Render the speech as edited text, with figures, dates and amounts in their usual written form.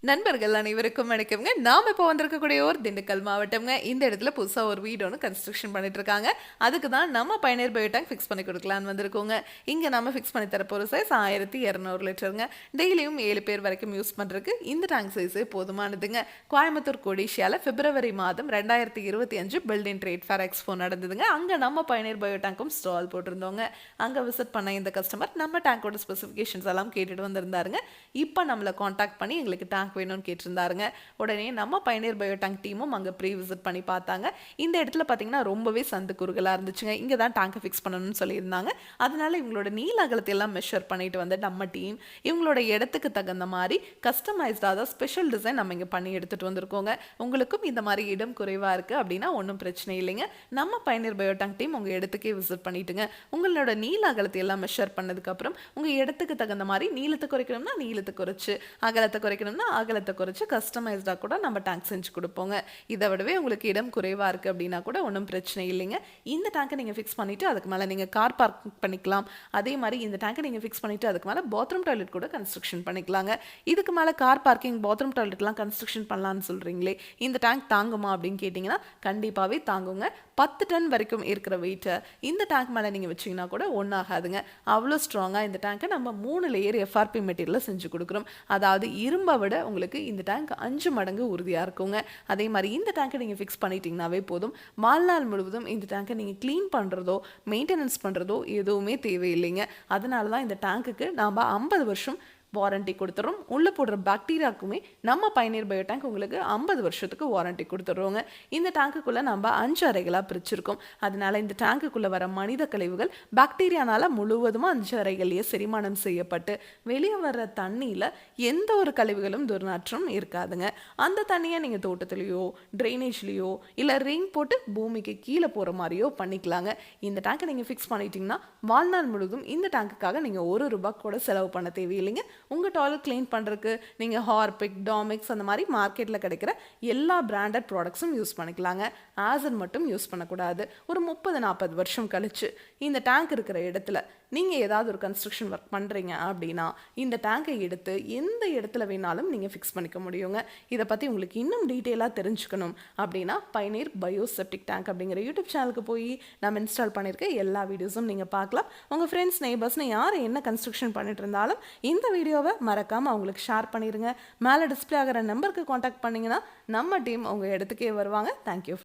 நண்பர்கள் அனைவருக்கும் வணக்கம்ங்க. நாம இப்போ வந்திருக்கக்கூடிய ஒரு திண்டுக்கல் மாவட்டம்ங்க. இந்த இடத்துல புதுசா ஒரு வீடு ஒன்று கன்ஸ்ட்ரக்ஷன் பண்ணிட்டு இருக்காங்க. அதுக்கு தான் நம்ம பயணியர் பயோ டேங்க் ஃபிக்ஸ் பண்ணி கொடுக்கலான்னு வந்திருக்கோங்க. இங்க நம்ம ஃபிக்ஸ் பண்ணி தரப்போற சைஸ் 1200 லிட்டருங்க. டெய்லியும் 7 பேர் வரைக்கும் யூஸ் பண்றதுக்கு இந்த டேங்க் சைஸே போதுமானதுங்க. கோயம்புத்தூர் கொடிஷியால பிப்ரவரி மாதம் 2025 பில்டிங் ட்ரேட் ஃபேர் எக்ஸ்போ நடந்ததுங்க. அங்க நம்ம பயணியர் பயோ டேங்க்கும் ஸ்டால் போட்டிருந்தோங்க. அங்க விசிட் பண்ண இந்த கஸ்டமர் நம்ம டேங்கோட ஸ்பெசிஃபிகேஷன்ஸ் எல்லாம் கேட்டுட்டு வந்திருந்தாருங்க. இப்போ நம்மளை காண்டாக்ட் பண்ணி எங்களுக்கு டேங்க் வேணும்னு கேட்டிருந்தாருங்க. உடனே நம்ம பயணியர் பயோ டேங்க் டீமும் அங்கே ப்ரீ விசிட் பண்ணி பார்த்தாங்க. இந்த இடத்துல பார்த்தீங்கன்னா ரொம்பவே சந்து குறுகலாக இருந்துச்சுங்க. இங்கே தான் டேங்கை ஃபிக்ஸ் பண்ணணும்னு சொல்லியிருந்தாங்க. அதனால இவங்களோட நீள அகலத்தை எல்லாம் மெஷர் பண்ணிட்டு வந்து நம்ம டீம் இவங்களோட இடத்துக்கு தகுந்த மாதிரி கஸ்டமைஸ்டாக தான் ஸ்பெஷல் டிசைன் நம்ம இங்கே பண்ணி எடுத்துகிட்டு வந்திருக்கோங்க. உங்களுக்கும் இந்த மாதிரி இடம் குறைவாக இருக்குது அப்படின்னா ஒன்றும் பிரச்சனை இல்லைங்க. நம்ம பயணியர் பயோ டேங்க் டீம் உங்கள் இடத்துக்கே விசிட் பண்ணிட்டுங்க உங்களோட நீள அகலத்தை எல்லாம் மெஷர் பண்ணதுக்கப்புறம் உங்கள் இடத்துக்கு தகுந்த மாதிரி நீளத்தை குறைக்கணும்னா நீளத்தை குறைச்சு, அகலத்தை குறைக்கணும்னா அகலத்தை குறைச்சு கஸ்டமைஸ்டாக கூட நம்ம டேங்க் செஞ்சு கொடுப்போங்க. இதை விடவே உங்களுக்கு இடம் குறைவாக இருக்குது அப்படின்னா கூட ஒன்றும் பிரச்சனை இல்லைங்க. இந்த டேங்கை நீங்கள் ஃபிக்ஸ் பண்ணிவிட்டு அதுக்கு மேலே நீங்கள் கார் பார்க் பண்ணிக்கலாம். அதே மாதிரி இந்த டேங்கை நீங்கள் ஃபிக்ஸ் பண்ணிவிட்டு அதுக்கு மேலே பாத்ரூம் டாய்லெட் கூட கன்ஸ்ட்ரக்ஷன் பண்ணிக்கலாங்க. இதுக்கு மேலே கார் பார்க்கிங் பாத்ரூம் டாய்லெட்லாம் கன்ஸ்ட்ரக்ஷன் பண்ணலான்னு சொல்கிறீங்களே, இந்த டேங்க் தாங்குமா அப்படின்னு கேட்டிங்கன்னா கண்டிப்பாகவே தாங்குங்க. 10 டன் வரைக்கும் இருக்கிற வெயிட்டை இந்த டேங்க் மேலே நீங்கள் வச்சிங்கன்னா கூட ஒன்றாகாதுங்க. அவ்வளோ ஸ்ட்ராங்காக இந்த டேங்கை நம்ம 3 லேயர் எஃப்ஆர்பி மெட்டீரியலில் செஞ்சு கொடுக்குறோம். அதாவது இரும்பை விட உங்களுக்கு இந்த டேங்க் 5 மடங்கு உறுதியாக இருக்குங்க. அதே மாதிரி இந்த டேங்கை நீங்கள் ஃபிக்ஸ் பண்ணிட்டீங்கன்னாவே போதும். வாழ்நாள் முழுவதும் இந்த டேங்கை நீங்கள் க்ளீன் பண்ணுறதோ மெயின்டெனன்ஸ் பண்ணுறதோ எதுவுமே தேவையில்லைங்க. அதனால தான் இந்த டேங்க்குக்கு நாம் 50 வருஷம் வாரண்டி கொடுத்துறோம். உள்ளே போடுற பாக்டீரியாவுக்குமே நம்ம பயணியர் பயோ டேங்க் உங்களுக்கு 50 வருஷத்துக்கு வாரண்டி கொடுத்துட்றோங்க. இந்த டேங்குக்குள்ளே நம்ம 5 அறைகளாக பிரிச்சிருக்கோம். அதனால இந்த டேங்குக்குள்ளே வர மனித கழிவுகள் பாக்டீரியானால முழுவதுமாக 5 அறைகளையே செரிமானம் செய்யப்பட்டு வெளியே வர்ற தண்ணியில் எந்த ஒரு கழிவுகளும் துர்நாற்றம் இருக்காதுங்க. அந்த தண்ணியை நீங்கள் தோட்டத்துலேயோ ட்ரைனேஜ்லேயோ இல்லை ரெயின் போட்டு பூமிக்கு கீழே போகிற மாதிரியோ பண்ணிக்கலாங்க. இந்த டேங்கை நீங்கள் ஃபிக்ஸ் பண்ணிட்டீங்கன்னா வாழ்நாள் முழுவதும் இந்த டேங்குக்காக நீங்கள் ₹1 கூட செலவு பண்ண தேவையில்லைங்க. உங்கள் டாய்லெட் க்ளீன் பண்ணுறதுக்கு நீங்கள் ஹார்பிக், டாமிக்ஸ் அந்த மாதிரி மார்க்கெட்டில் கிடைக்கிற எல்லா பிராண்டட் ப்ராடக்ட்ஸும் யூஸ் பண்ணிக்கலாங்க. ஆசிட் மட்டும் யூஸ் பண்ணக்கூடாது. ஒரு 30-40 வருஷம் கழிச்சு இந்த டேங்க் இருக்கிற இடத்துல நீங்கள் ஏதாவது ஒரு கன்ஸ்ட்ரக்ஷன் ஒர்க் பண்ணுறீங்க அப்படின்னா இந்த டேங்கை எடுத்து எந்த இடத்துல வேணாலும் நீங்கள் ஃபிக்ஸ் பண்ணிக்க முடியுங்க. இதை பற்றி உங்களுக்கு இன்னும் டீட்டெயிலாக தெரிஞ்சுக்கணும் அப்படின்னா பயணியர் பயோ செப்டிக் டேங்க் அப்படிங்கிற யூடியூப் சேனலுக்கு போய் நம்ம இன்ஸ்டால் பண்ணியிருக்க எல்லா வீடியோஸும் நீங்கள் பார்க்கலாம். உங்கள் ஃப்ரெண்ட்ஸ் நெய்பர்ஸ்னு யார் என்ன கன்ஸ்ட்ரக்ஷன் பண்ணிட்டு இருந்தாலும் இந்த வீடியோவை மறக்காமல் அவங்களுக்கு ஷேர் பண்ணிடுங்க. மேலே டிஸ்பிளே ஆகிற நம்பருக்கு காண்டாக்ட் பண்ணிங்கன்னா நம்ம டீம் உங்கள் இடத்துக்கே வருவாங்க. தேங்க்யூ.